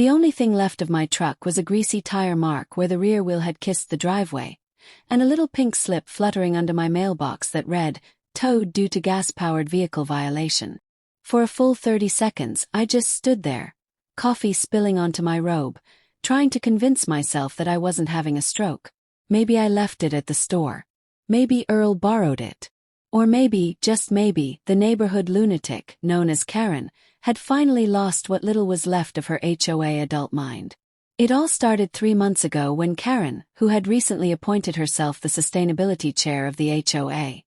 The only thing left of my truck was a greasy tire mark where the rear wheel had kissed the driveway, and a little pink slip fluttering under my mailbox that read, "Towed due to gas-powered vehicle violation." For a full 30 seconds, I just stood there, coffee spilling onto my robe, trying to convince myself that I wasn't having a stroke. Maybe I left it at the store. Maybe Earl borrowed it. Or maybe, just maybe, the neighborhood lunatic, known as Karen, had finally lost what little was left of her HOA adult mind. It all started 3 months ago when Karen, who had recently appointed herself the sustainability chair of the HOA,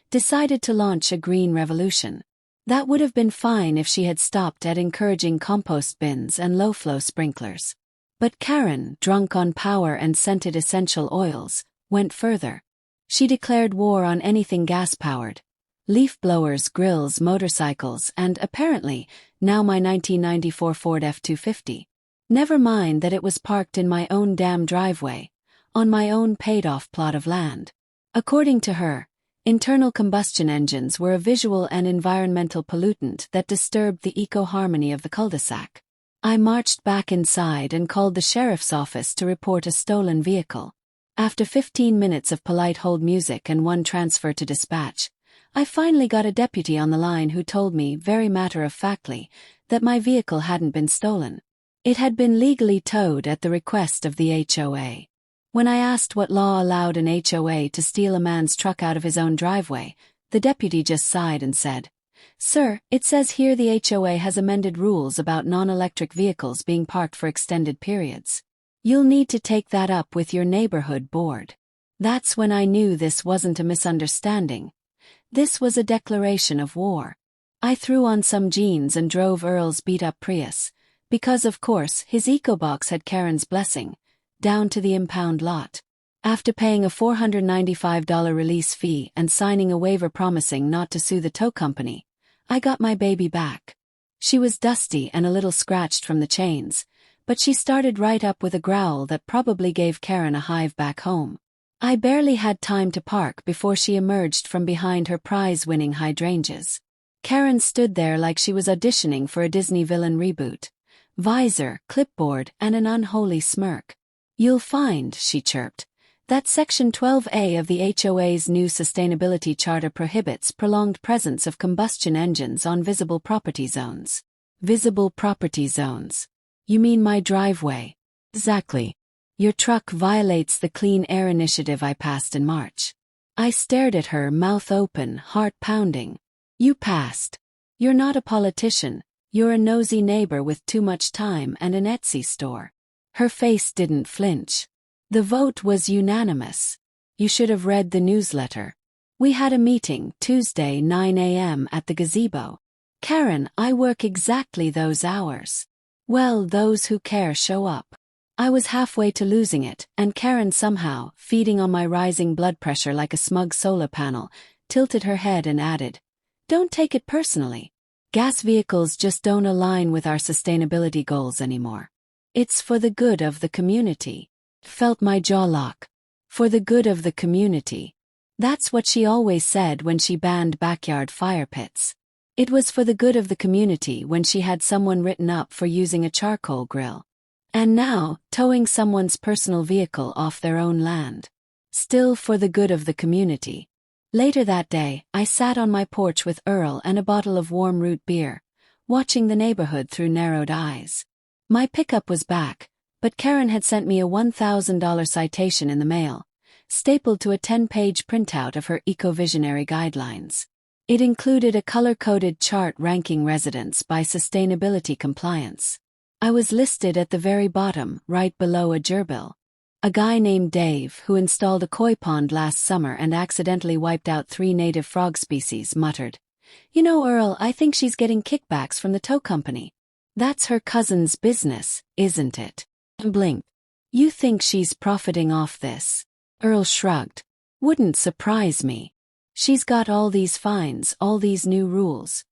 decided to launch a green revolution. That would have been fine if she had stopped at encouraging compost bins and low-flow sprinklers. But Karen, drunk on power and scented essential oils, went further. She declared war on anything gas-powered. Leaf blowers, grills, motorcycles, and, apparently, now my 1994 Ford F-250. Never mind that it was parked in my own damn driveway, on my own paid-off plot of land. According to her, internal combustion engines were a visual and environmental pollutant that disturbed the eco-harmony of the cul-de-sac. I marched back inside and called the sheriff's office to report a stolen vehicle. After 15 minutes of polite hold music and one transfer to dispatch, I finally got a deputy on the line who told me, very matter-of-factly, that my vehicle hadn't been stolen. It had been legally towed at the request of the HOA. When I asked what law allowed an HOA to steal a man's truck out of his own driveway, the deputy just sighed and said, "Sir, it says here the HOA has amended rules about non-electric vehicles being parked for extended periods. You'll need to take that up with your neighborhood board." That's when I knew this wasn't a misunderstanding. This was a declaration of war. I threw on some jeans and drove Earl's beat-up Prius, because of course his EcoBox had Karen's blessing, down to the impound lot. After paying a $495 release fee and signing a waiver promising not to sue the tow company, I got my baby back. She was dusty and a little scratched from the chains, but she started right up with a growl that probably gave Karen a hive back home. I barely had time to park before she emerged from behind her prize-winning hydrangeas. Karen stood there like she was auditioning for a Disney villain reboot. Visor, clipboard, and an unholy smirk. "You'll find," she chirped, "that Section 12A of the HOA's new sustainability charter prohibits prolonged presence of combustion engines on visible property zones." Visible property zones. You mean my driveway? Exactly. Your truck violates the Clean Air Initiative I passed in March. I stared at her, mouth open, heart pounding. You passed. You're not a politician, you're a nosy neighbor with too much time and an Etsy store. Her face didn't flinch. The vote was unanimous. You should have read the newsletter. We had a meeting, Tuesday 9 a.m. at the gazebo. Karen, I work exactly those hours. Well, those who care show up. I was halfway to losing it, and Karen somehow, feeding on my rising blood pressure like a smug solar panel, tilted her head and added, "Don't take it personally. Gas vehicles just don't align with our sustainability goals anymore. It's for the good of the community." Felt my jaw lock. For the good of the community. That's what she always said when she banned backyard fire pits. It was for the good of the community when she had someone written up for using a charcoal grill. And now, towing someone's personal vehicle off their own land. Still for the good of the community. Later that day, I sat on my porch with Earl and a bottle of warm root beer, watching the neighborhood through narrowed eyes. My pickup was back, but Karen had sent me a $1,000 citation in the mail, stapled to a 10-page printout of her eco-visionary guidelines. It included a color-coded chart ranking residents by sustainability compliance. I was listed at the very bottom, right below a gerbil. A guy named Dave, who installed a koi pond last summer and accidentally wiped out 3 native frog species, muttered, "You know, Earl, I think she's getting kickbacks from the tow company. That's her cousin's business, isn't it?" Blinked. "You think she's profiting off this?" Earl shrugged. "Wouldn't surprise me. She's got all these fines, all these new rules.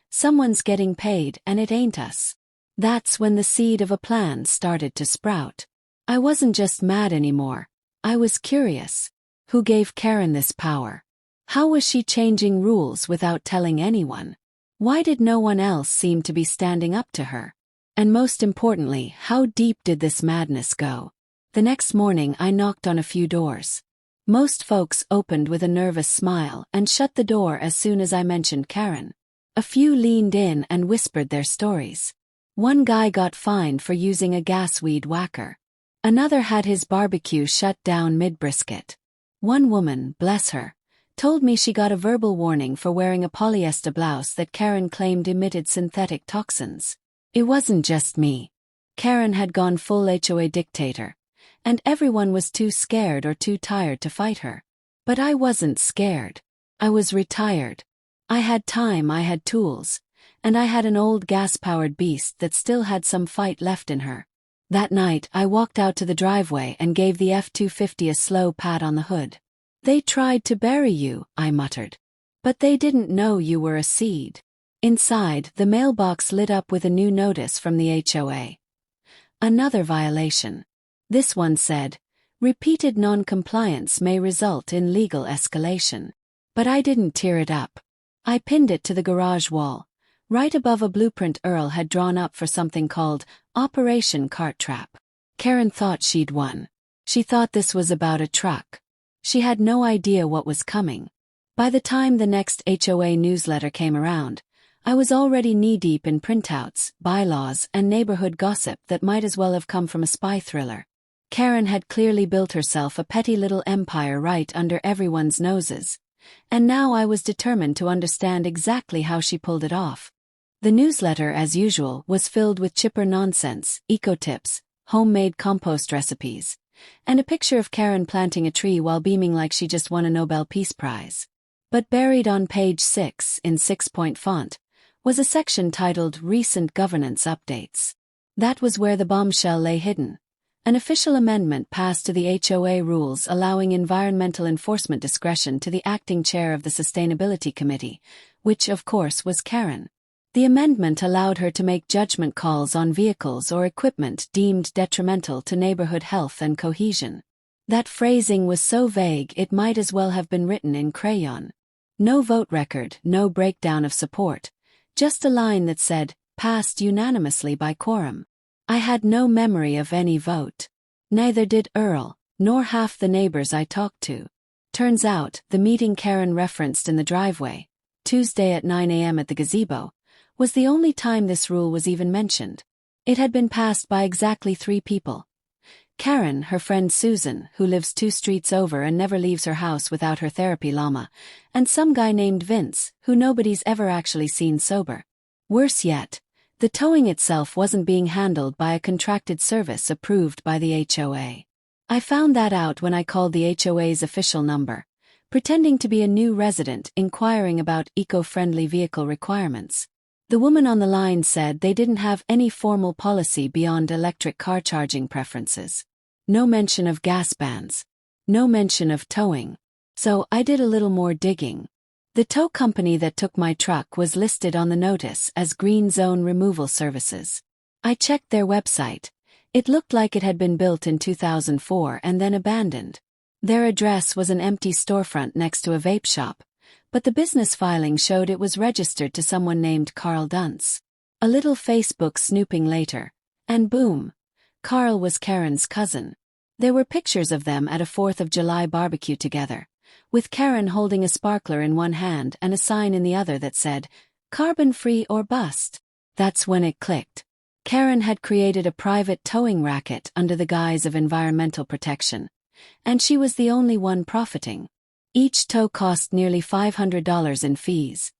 Someone's getting paid, and it ain't us." That's when the seed of a plan started to sprout. I wasn't just mad anymore. I was curious. Who gave Karen this power? How was she changing rules without telling anyone? Why did no one else seem to be standing up to her? And most importantly, how deep did this madness go? The next morning I knocked on a few doors. Most folks opened with a nervous smile and shut the door as soon as I mentioned Karen. A few leaned in and whispered their stories. One guy got fined for using a gas weed whacker. Another had his barbecue shut down mid-brisket. One woman, bless her, told me she got a verbal warning for wearing a polyester blouse that Karen claimed emitted synthetic toxins. It wasn't just me. Karen had gone full HOA dictator, and everyone was too scared or too tired to fight her. But I wasn't scared. I was retired. I had time, I had tools, and I had an old gas-powered beast that still had some fight left in her. That night I walked out to the driveway and gave the F-250 a slow pat on the hood. "They tried to bury you," I muttered. "But they didn't know you were a seed." Inside, the mailbox lit up with a new notice from the HOA. Another violation. This one said, "Repeated non-compliance may result in legal escalation." But I didn't tear it up. I pinned it to the garage wall, right above a blueprint Earl had drawn up for something called Operation Cart Trap. Karen thought she'd won. She thought this was about a truck. She had no idea what was coming. By the time the next HOA newsletter came around, I was already knee-deep in printouts, bylaws, and neighborhood gossip that might as well have come from a spy thriller. Karen had clearly built herself a petty little empire right under everyone's noses, and now I was determined to understand exactly how she pulled it off. The newsletter, as usual, was filled with chipper nonsense, eco-tips, homemade compost recipes, and a picture of Karen planting a tree while beaming like she just won a Nobel Peace Prize. But buried on page 6, in 6-point font, was a section titled Recent Governance Updates. That was where the bombshell lay hidden. An official amendment passed to the HOA rules allowing environmental enforcement discretion to the acting chair of the Sustainability Committee, which of course was Karen. The amendment allowed her to make judgment calls on vehicles or equipment deemed detrimental to neighborhood health and cohesion. That phrasing was so vague it might as well have been written in crayon. No vote record, no breakdown of support, just a line that said, "Passed unanimously by quorum." I had no memory of any vote. Neither did Earl, nor half the neighbors I talked to. Turns out, the meeting Karen referenced in the driveway, Tuesday at 9 a.m. at the gazebo, was the only time this rule was even mentioned. It had been passed by exactly 3 people. Karen, her friend Susan, who lives 2 streets over and never leaves her house without her therapy llama, and some guy named Vince, who nobody's ever actually seen sober. Worse yet, the towing itself wasn't being handled by a contracted service approved by the HOA. I found that out when I called the HOA's official number, pretending to be a new resident inquiring about eco-friendly vehicle requirements. The woman on the line said they didn't have any formal policy beyond electric car charging preferences. No mention of gas bans. No mention of towing. So I did a little more digging. The tow company that took my truck was listed on the notice as Green Zone Removal Services. I checked their website. It looked like it had been built in 2004 and then abandoned. Their address was an empty storefront next to a vape shop, but the business filing showed it was registered to someone named Carl Duntz. A little Facebook snooping later, and boom, Carl was Karen's cousin. There were pictures of them at a 4th of July barbecue together, with Karen holding a sparkler in one hand and a sign in the other that said, "Carbon-free or bust." That's when it clicked. Karen had created a private towing racket under the guise of environmental protection, and she was the only one profiting. Each tow cost nearly $500 in fees,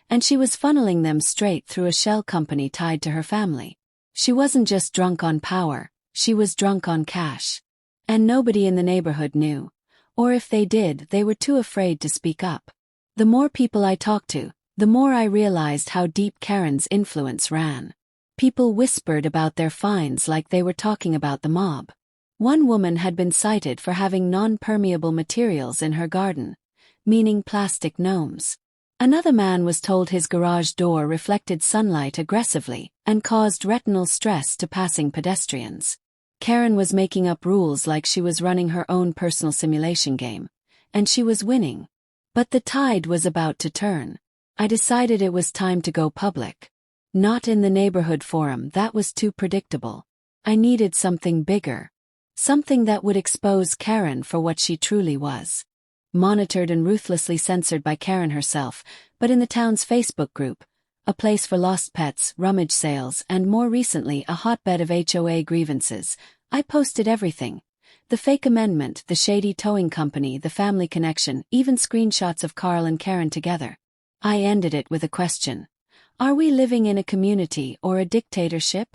and she was funneling them straight through a shell company tied to her family. She wasn't just drunk on power, she was drunk on cash. And nobody in the neighborhood knew, or if they did, they were too afraid to speak up. The more people I talked to, the more I realized how deep Karen's influence ran. People whispered about their fines like they were talking about the mob. One woman had been cited for having non-permeable materials in her garden, meaning plastic gnomes. Another man was told his garage door reflected sunlight aggressively and caused retinal stress to passing pedestrians. Karen was making up rules like she was running her own personal simulation game, and she was winning. But the tide was about to turn. I decided it was time to go public. Not in the neighborhood forum, that was too predictable. I needed something bigger. Something that would expose Karen for what she truly was. Monitored and ruthlessly censored by Karen herself, but in the town's Facebook group, a place for lost pets, rummage sales, and more recently a hotbed of HOA grievances, I posted everything. The fake amendment, the shady towing company, the family connection, even screenshots of Carl and Karen together. I ended it with a question. Are we living in a community or a dictatorship?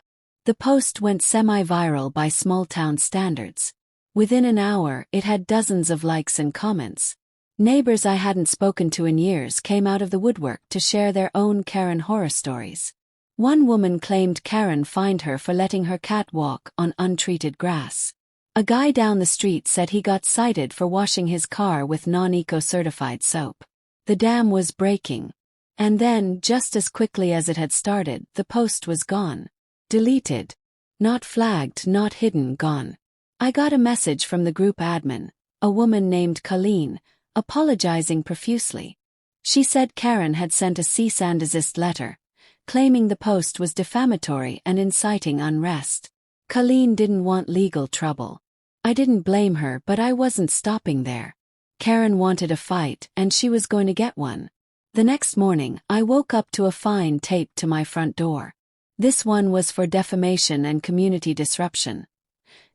The post went semi-viral by small-town standards. Within an hour, it had dozens of likes and comments. Neighbors I hadn't spoken to in years came out of the woodwork to share their own Karen horror stories. One woman claimed Karen fined her for letting her cat walk on untreated grass. A guy down the street said he got cited for washing his car with non-eco-certified soap. The dam was breaking. And then, just as quickly as it had started, the post was gone. Deleted. Not flagged, not hidden, gone. I got a message from the group admin, a woman named Feline, apologizing profusely. She said Karen had sent a cease and desist letter, claiming the post was defamatory and inciting unrest. Feline didn't want legal trouble. I didn't blame her, but I wasn't stopping there. Karen wanted a fight, and she was going to get one. The next morning, I woke up to a fine taped to my front door. This one was for defamation and community disruption.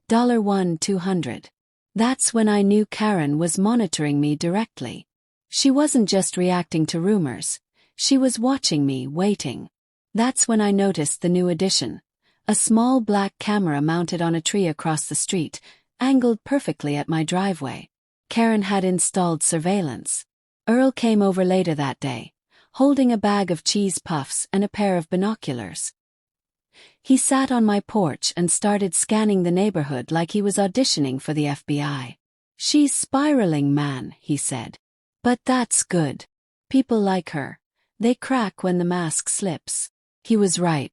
$1,200. That's when I knew Karen was monitoring me directly. She wasn't just reacting to rumors. She was watching me, waiting. That's when I noticed the new addition. A small black camera mounted on a tree across the street, angled perfectly at my driveway. Karen had installed surveillance. Earl came over later that day, holding a bag of cheese puffs and a pair of binoculars. He sat on my porch and started scanning the neighborhood like he was auditioning for the FBI. "She's spiraling, man," he said. "But that's good. People like her. They crack when the mask slips." He was right.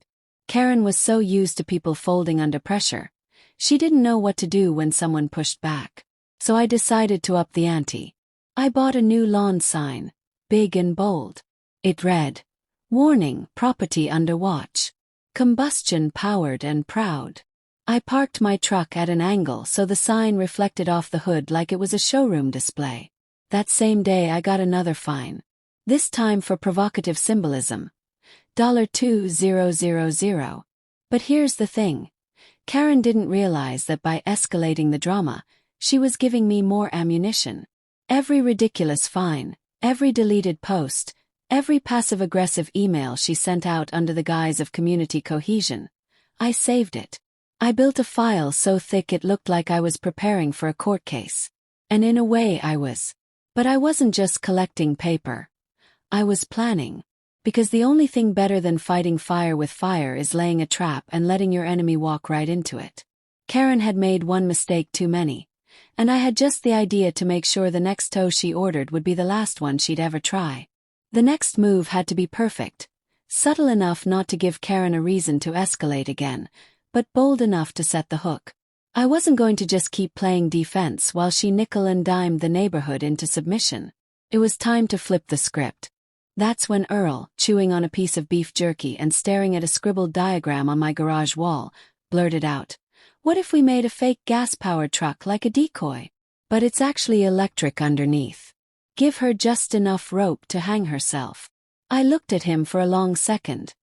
Karen was so used to people folding under pressure. She didn't know what to do when someone pushed back. So I decided to up the ante. I bought a new lawn sign, big and bold. It read, "Warning, property under watch. Combustion powered and proud." I parked my truck at an angle so the sign reflected off the hood like it was a showroom display. That same day I got another fine. This time for provocative symbolism. $2,000. But here's the thing. Karen didn't realize that by escalating the drama, she was giving me more ammunition. Every ridiculous fine, every deleted post, every passive-aggressive email she sent out under the guise of community cohesion, I saved it. I built a file so thick it looked like I was preparing for a court case. And in a way I was. But I wasn't just collecting paper. I was planning. Because the only thing better than fighting fire with fire is laying a trap and letting your enemy walk right into it. Karen had made one mistake too many. And I had just the idea to make sure the next tow she ordered would be the last one she'd ever try. The next move had to be perfect, subtle enough not to give Karen a reason to escalate again, but bold enough to set the hook. I wasn't going to just keep playing defense while she nickel and dimed the neighborhood into submission. It was time to flip the script. That's when Earl, chewing on a piece of beef jerky and staring at a scribbled diagram on my garage wall, blurted out, "What if we made a fake gas-powered truck like a decoy? But it's actually electric underneath. Give her just enough rope to hang herself." I looked at him for a long second,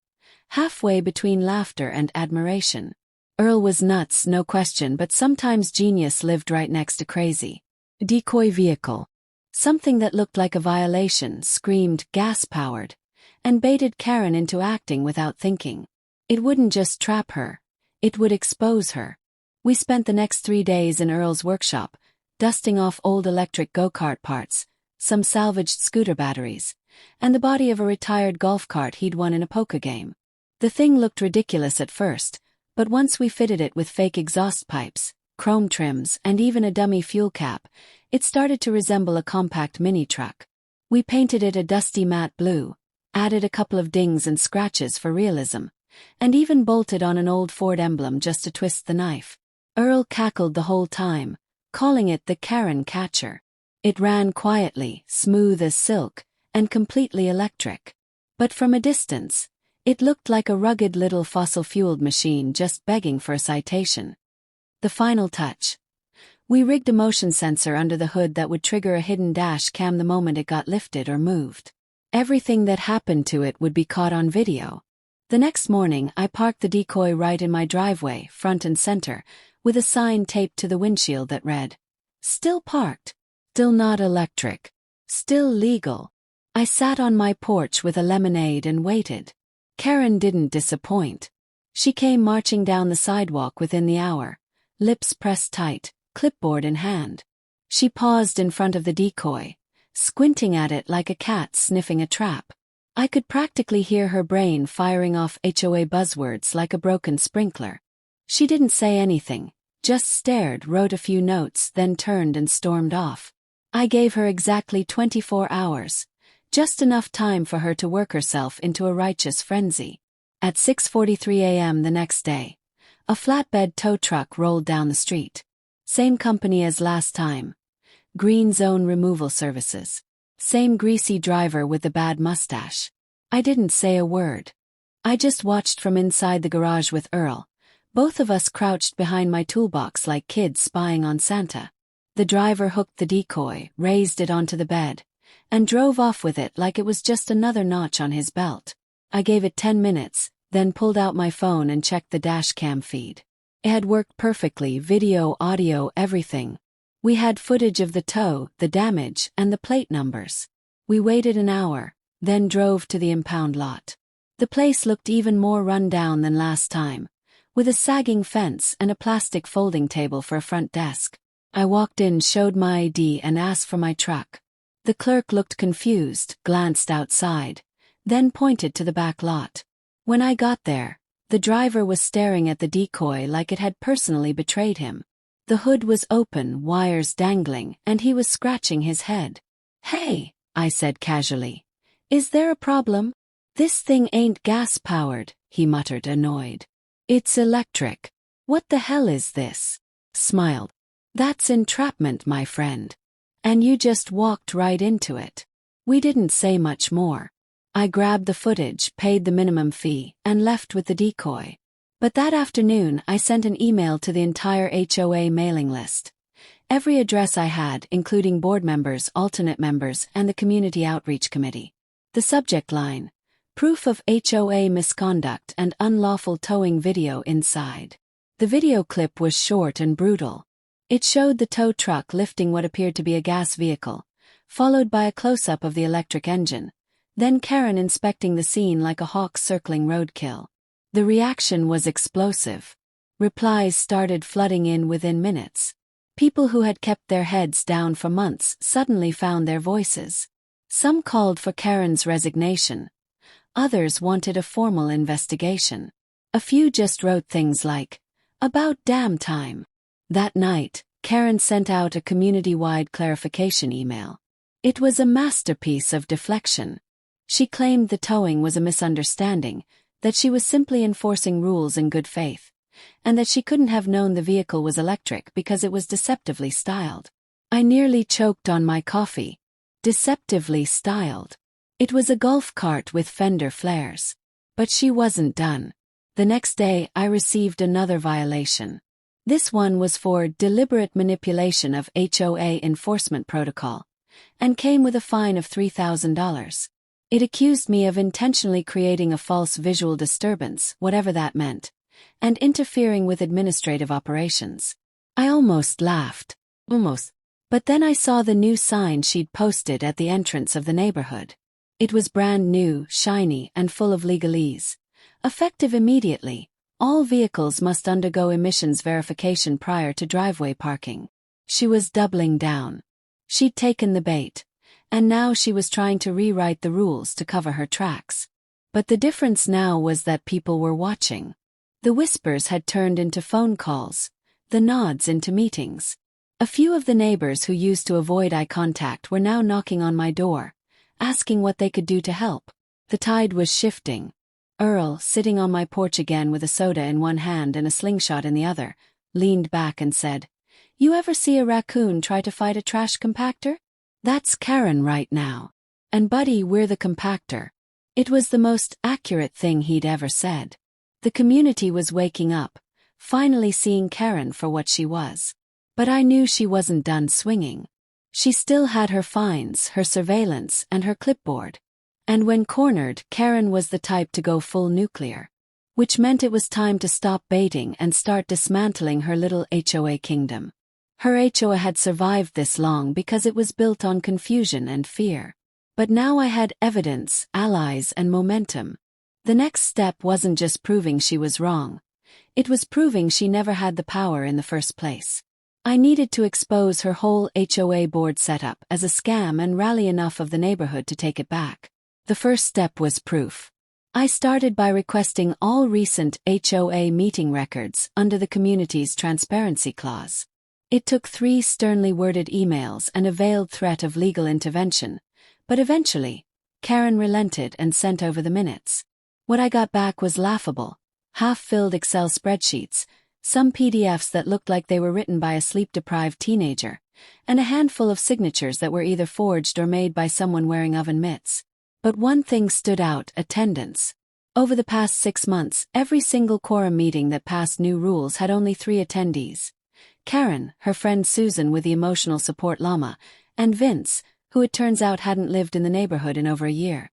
halfway between laughter and admiration. Earl was nuts, no question, but sometimes genius lived right next to crazy. Decoy vehicle. Something that looked like a violation, screamed gas-powered, and baited Karen into acting without thinking. It wouldn't just trap her. It would expose her. We spent the next 3 days in Earl's workshop, dusting off old electric go-kart parts, some salvaged scooter batteries, and the body of a retired golf cart he'd won in a poker game. The thing looked ridiculous at first, but once we fitted it with fake exhaust pipes, chrome trims, and even a dummy fuel cap, it started to resemble a compact mini-truck. We painted it a dusty matte blue, added a couple of dings and scratches for realism, and even bolted on an old Ford emblem just to twist the knife. Earl cackled the whole time, calling it the Karen Catcher. It ran quietly, smooth as silk, and completely electric. But from a distance, It looked like a rugged little fossil-fueled machine just begging for a citation. The final touch. We rigged a motion sensor under the hood that would trigger a hidden dash cam the moment it got lifted or moved. Everything that happened to it would be caught on video. The next morning, I parked the decoy right in my driveway, front and center, with a sign taped to the windshield that read, "Still parked. Still not electric. Still legal." I sat on my porch with a lemonade and waited. Karen didn't disappoint. She came marching down the sidewalk within the hour, lips pressed tight, clipboard in hand. She paused in front of the decoy, squinting at it like a cat sniffing a trap. I could practically hear her brain firing off HOA buzzwords like a broken sprinkler. She didn't say anything, just stared, wrote a few notes, then turned and stormed off. I gave her exactly 24 hours, just enough time for her to work herself into a righteous frenzy. At 6:43 a.m. the next day, a flatbed tow truck rolled down the street. Same company as last time. Green Zone Removal Services. Same greasy driver with the bad mustache. I didn't say a word. I just watched from inside the garage with Earl, both of us crouched behind my toolbox like kids spying on Santa. The driver hooked the decoy, raised it onto the bed, and drove off with it like it was just another notch on his belt. I gave it 10 minutes, then pulled out my phone and checked the dash cam feed. It had worked perfectly, video, audio, everything. We had footage of the tow, the damage, and the plate numbers. We waited an hour, then drove to the impound lot. The place looked even more run down than last time, with a sagging fence and a plastic folding table for a front desk. I walked in, showed my ID, and asked for my truck. The clerk looked confused, glanced outside, then pointed to the back lot. When I got there, the driver was staring at the decoy like it had personally betrayed him. The hood was open, wires dangling, and he was scratching his head. "Hey," I said casually. "Is there a problem?" "This thing ain't gas-powered," he muttered, annoyed. "It's electric." "What the hell is this?" Smiled. "That's entrapment, my friend. And you just walked right into it." We didn't say much more. I grabbed the footage, paid the minimum fee, and left with the decoy. But that afternoon I sent an email to the entire HOA mailing list. Every address I had, including board members, alternate members, and the Community Outreach Committee. The subject line: "Proof of HOA misconduct and unlawful towing video inside." The video clip was short and brutal. It showed the tow truck lifting what appeared to be a gas vehicle, followed by a close-up of the electric engine, then Karen inspecting the scene like a hawk circling roadkill. The reaction was explosive. Replies started flooding in within minutes. People who had kept their heads down for months suddenly found their voices. Some called for Karen's resignation. Others wanted a formal investigation. A few just wrote things like, "About damn time." That night, Karen sent out a community-wide clarification email. It was a masterpiece of deflection. She claimed the towing was a misunderstanding, that she was simply enforcing rules in good faith, and that she couldn't have known the vehicle was electric because it was deceptively styled. I nearly choked on my coffee. Deceptively styled. It was a golf cart with fender flares. But she wasn't done. The next day I received another violation. This one was for deliberate manipulation of HOA enforcement protocol, and came with a fine of $3,000. It accused me of intentionally creating a false visual disturbance, whatever that meant, and interfering with administrative operations. I almost laughed. Almost. But then I saw the new sign she'd posted at the entrance of the neighborhood. It was brand new, shiny, and full of legalese. Effective immediately, all vehicles must undergo emissions verification prior to driveway parking. She was doubling down. She'd taken the bait, and now she was trying to rewrite the rules to cover her tracks. But the difference now was that people were watching. The whispers had turned into phone calls, the nods into meetings. A few of the neighbors who used to avoid eye contact were now knocking on my door, asking what they could do to help. The tide was shifting. Earl, sitting on my porch again with a soda in one hand and a slingshot in the other, leaned back and said, "You ever see a raccoon try to fight a trash compactor? That's Karen right now. And buddy, we're the compactor. It was the most accurate thing he'd ever said. The community was waking up, finally seeing Karen for what she was. But I knew she wasn't done swinging. She still had her fines, her surveillance, and her clipboard. And when cornered, Karen was the type to go full nuclear. Which meant it was time to stop baiting and start dismantling her little HOA kingdom. Her HOA had survived this long because it was built on confusion and fear. But now I had evidence, allies, and momentum. The next step wasn't just proving she was wrong. It was proving she never had the power in the first place. I needed to expose her whole HOA board setup as a scam and rally enough of the neighborhood to take it back. The first step was proof. I started by requesting all recent HOA meeting records under the community's transparency clause. It took 3 sternly worded emails and a veiled threat of legal intervention, but eventually, Karen relented and sent over the minutes. What I got back was laughable. Half-filled Excel spreadsheets, some PDFs that looked like they were written by a sleep-deprived teenager, and a handful of signatures that were either forged or made by someone wearing oven mitts. But one thing stood out: attendance. Over the past 6 months, every single quorum meeting that passed new rules had only 3 attendees. Karen, her friend Susan with the emotional support llama, and Vince, who it turns out hadn't lived in the neighborhood in over a year.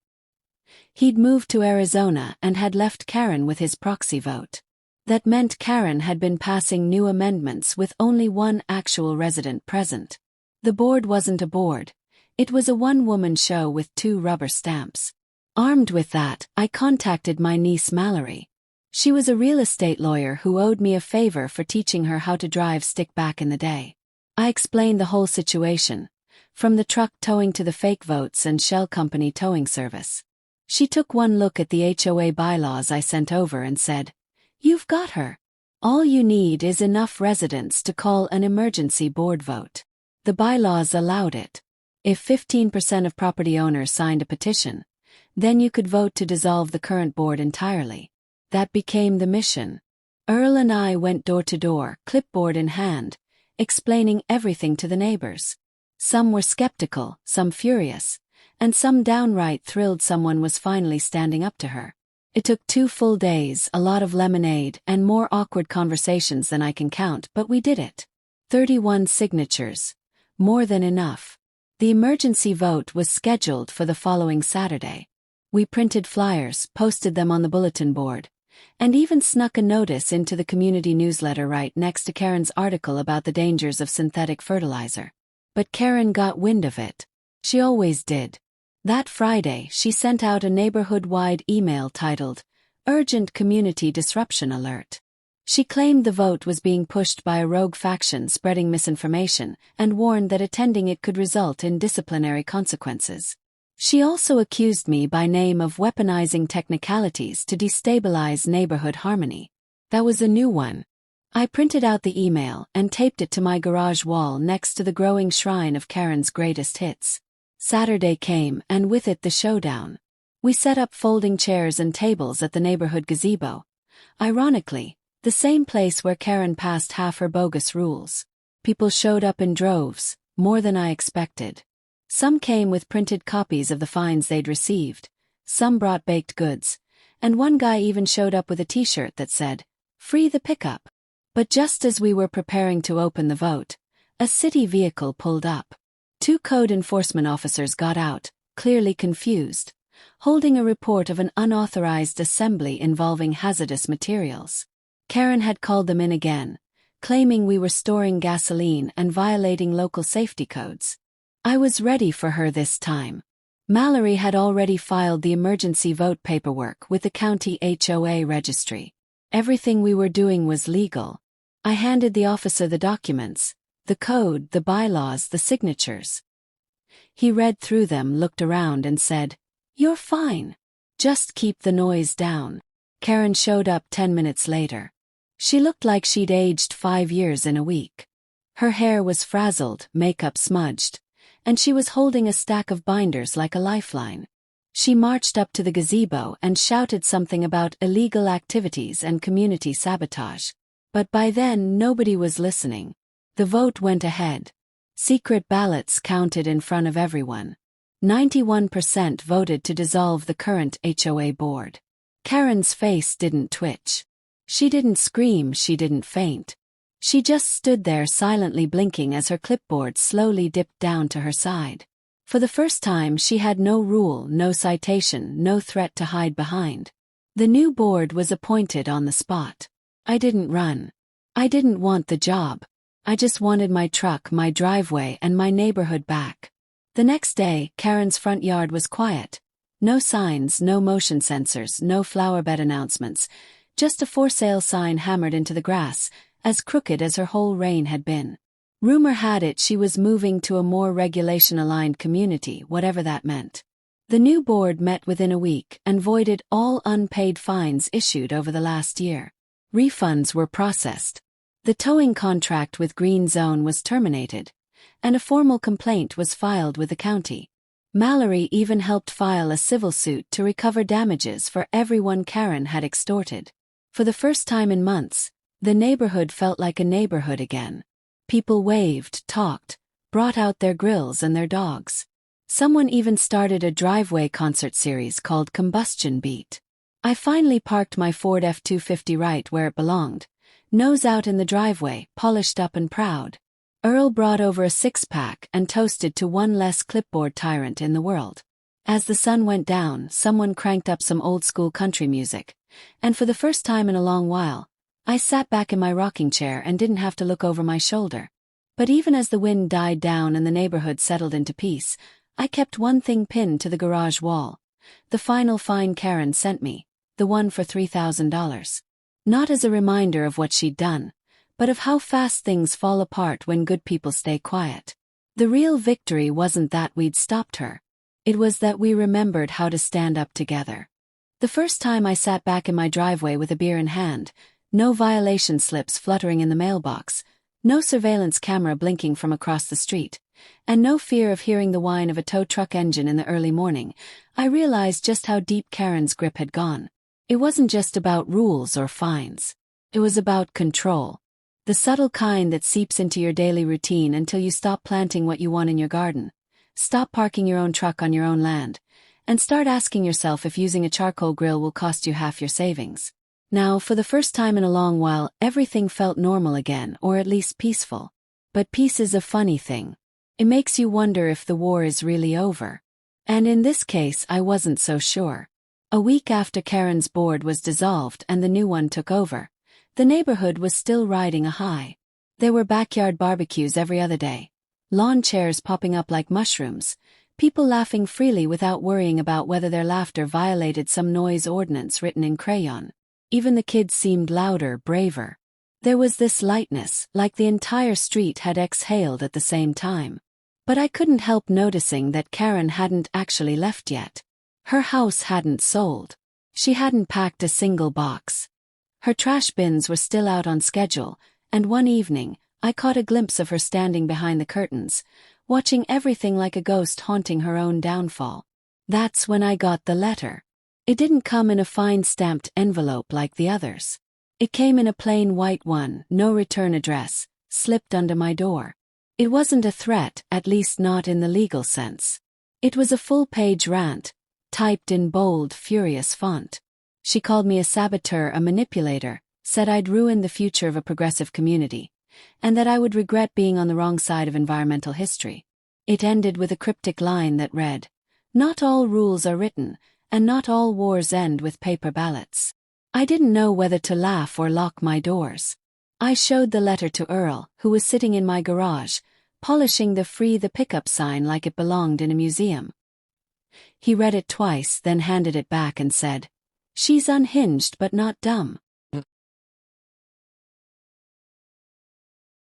He'd moved to Arizona and had left Karen with his proxy vote. That meant Karen had been passing new amendments with only one actual resident present. The board wasn't a board. It was a one-woman show with 2 rubber stamps. Armed with that, I contacted my niece Mallory. She was a real estate lawyer who owed me a favor for teaching her how to drive stick back in the day. I explained the whole situation, from the truck towing to the fake votes and shell company towing service. She took one look at the HOA bylaws I sent over and said, "You've got her. All you need is enough residents to call an emergency board vote." The bylaws allowed it. If 15% of property owners signed a petition, then you could vote to dissolve the current board entirely. That became the mission. Earl and I went door to door, clipboard in hand, explaining everything to the neighbors. Some were skeptical, some furious, and some downright thrilled someone was finally standing up to her. It took 2 full days, a lot of lemonade, and more awkward conversations than I can count, but we did it. 31 signatures. More than enough. The emergency vote was scheduled for the following Saturday. We printed flyers, posted them on the bulletin board, and even snuck a notice into the community newsletter right next to Karen's article about the dangers of synthetic fertilizer. But Karen got wind of it. She always did. That Friday, she sent out a neighborhood-wide email titled, "Urgent Community Disruption Alert." She claimed the vote was being pushed by a rogue faction spreading misinformation and warned that attending it could result in disciplinary consequences. She also accused me by name of weaponizing technicalities to destabilize neighborhood harmony. That was a new one. I printed out the email and taped it to my garage wall next to the growing shrine of Karen's greatest hits. Saturday came, and with it the showdown. We set up folding chairs and tables at the neighborhood gazebo. Ironically, the same place where Karen passed half her bogus rules. People showed up in droves, more than I expected. Some came with printed copies of the fines they'd received, some brought baked goods, and one guy even showed up with a t-shirt that said, "Free the pickup." But just as we were preparing to open the vote, a city vehicle pulled up. 2 code enforcement officers got out, clearly confused, holding a report of an unauthorized assembly involving hazardous materials. Karen had called them in again, claiming we were storing gasoline and violating local safety codes. I was ready for her this time. Mallory had already filed the emergency vote paperwork with the county HOA registry. Everything we were doing was legal. I handed the officer the documents, the code, the bylaws, the signatures. He read through them, looked around and said, "You're fine. Just keep the noise down." Karen showed up 10 minutes later. She looked like she'd aged 5 years in a week. Her hair was frazzled, makeup smudged, and she was holding a stack of binders like a lifeline. She marched up to the gazebo and shouted something about illegal activities and community sabotage. But by then nobody was listening. The vote went ahead. Secret ballots counted in front of everyone. 91% voted to dissolve the current HOA board. Karen's face didn't twitch. She didn't scream, she didn't faint. She just stood there silently blinking as her clipboard slowly dipped down to her side. For the first time she had no rule, no citation, no threat to hide behind. The new board was appointed on the spot. I didn't run. I didn't want the job. I just wanted my truck, my driveway, and my neighborhood back. The next day, Karen's front yard was quiet. No signs, no motion sensors, no flower bed announcements, just a for sale sign hammered into the grass, as crooked as her whole reign had been. Rumor had it she was moving to a more regulation-aligned community, whatever that meant. The new board met within a week and voided all unpaid fines issued over the last year. Refunds were processed. The towing contract with Green Zone was terminated, and a formal complaint was filed with the county. Mallory even helped file a civil suit to recover damages for everyone Karen had extorted. For the first time in months, the neighborhood felt like a neighborhood again. People waved, talked, brought out their grills and their dogs. Someone even started a driveway concert series called Combustion Beat. I finally parked my Ford F-250 right where it belonged, nose out in the driveway, polished up and proud. Earl brought over a six-pack and toasted to one less clipboard tyrant in the world. As the sun went down, someone cranked up some old-school country music, and for the first time in a long while, I sat back in my rocking chair and didn't have to look over my shoulder. But even as the wind died down and the neighborhood settled into peace, I kept one thing pinned to the garage wall. The final fine Karen sent me, the one for $3,000. Not as a reminder of what she'd done, but of how fast things fall apart when good people stay quiet. The real victory wasn't that we'd stopped her. It was that we remembered how to stand up together. The first time I sat back in my driveway with a beer in hand, no violation slips fluttering in the mailbox, no surveillance camera blinking from across the street, and no fear of hearing the whine of a tow truck engine in the early morning, I realized just how deep Karen's grip had gone. It wasn't just about rules or fines. It was about control. The subtle kind that seeps into your daily routine until you stop planting what you want in your garden, stop parking your own truck on your own land, and start asking yourself if using a charcoal grill will cost you half your savings. Now, for the first time in a long while, everything felt normal again, or at least peaceful. But peace is a funny thing. It makes you wonder if the war is really over. And in this case, I wasn't so sure. A week after Karen's board was dissolved and the new one took over, the neighborhood was still riding a high. There were backyard barbecues every other day, lawn chairs popping up like mushrooms, people laughing freely without worrying about whether their laughter violated some noise ordinance written in crayon. Even the kids seemed louder, braver. There was this lightness, like the entire street had exhaled at the same time. But I couldn't help noticing that Karen hadn't actually left yet. Her house hadn't sold. She hadn't packed a single box. Her trash bins were still out on schedule, and one evening, I caught a glimpse of her standing behind the curtains, watching everything like a ghost haunting her own downfall. That's when I got the letter. It didn't come in a fine stamped envelope like the others. It came in a plain white one, no return address, slipped under my door. It wasn't a threat, at least not in the legal sense. It was a full-page rant, typed in bold, furious font. She called me a saboteur, a manipulator, said I'd ruin the future of a progressive community, and that I would regret being on the wrong side of environmental history. It ended with a cryptic line that read, "Not all rules are written, and not all wars end with paper ballots." I didn't know whether to laugh or lock my doors. I showed the letter to Earl, who was sitting in my garage, polishing the "Free the Pickup" sign like it belonged in a museum. He read it twice, then handed it back and said, "She's unhinged but not dumb."